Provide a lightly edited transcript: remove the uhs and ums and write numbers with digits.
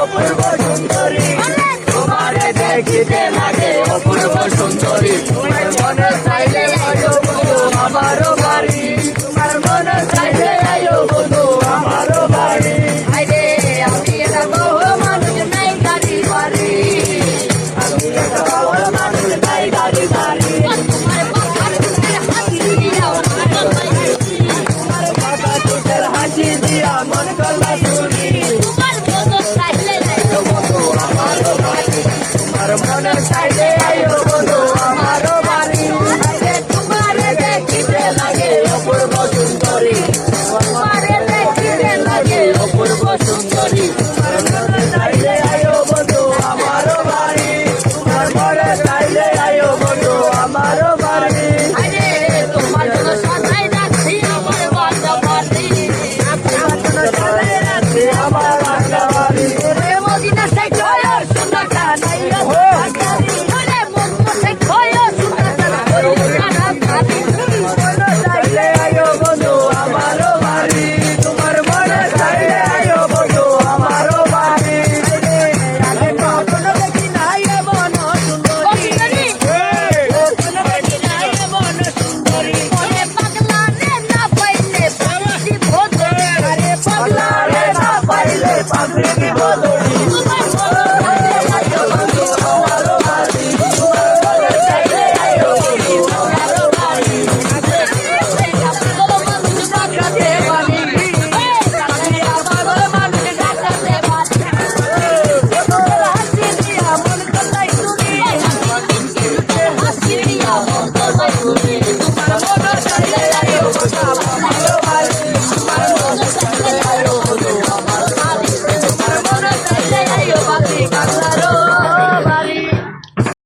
অপূর্ব সুন্দরী তোমারে দেখিতে লাগে অপূর্ব সুন্দরী তোমার মনে চাইলে আয়ো বন্ধু আমারও বাড়ি তোমার মনে চাইলে আয়ো বন্ধু আমারও বাড়ি আরে আমি এটা বহু মানুষ নাই গাড়ি বাড়ি আমি এটা বহু মানুষ নাই গাড়ি বাড়ি তোমার কথা চোখের হাসি দিয়া মন করলা শুনি তোমার মনে চাইলে আয়ো বন্ধু আমারও বাড়ি তোমারে দেখিতে লাগে অপূর্ব সুন্দরী তোমারে দেখিতে লাগে অপূর্ব সুন্দরী তোমার মনে চাইলে আয়ো বন্ধু আমারও বাড়ি তোমার মনে চাইলে আয়ো বন্ধু আমারও বাড়ি তোমার জন্য সাজাই রাখছি আমার বাসা বাড়ি তোমার জন্য সাজাই রাখছি আমার বাসা বাড়ি মদিনা থেকে পাগলা রে না পাইলে পাগলি বিপদ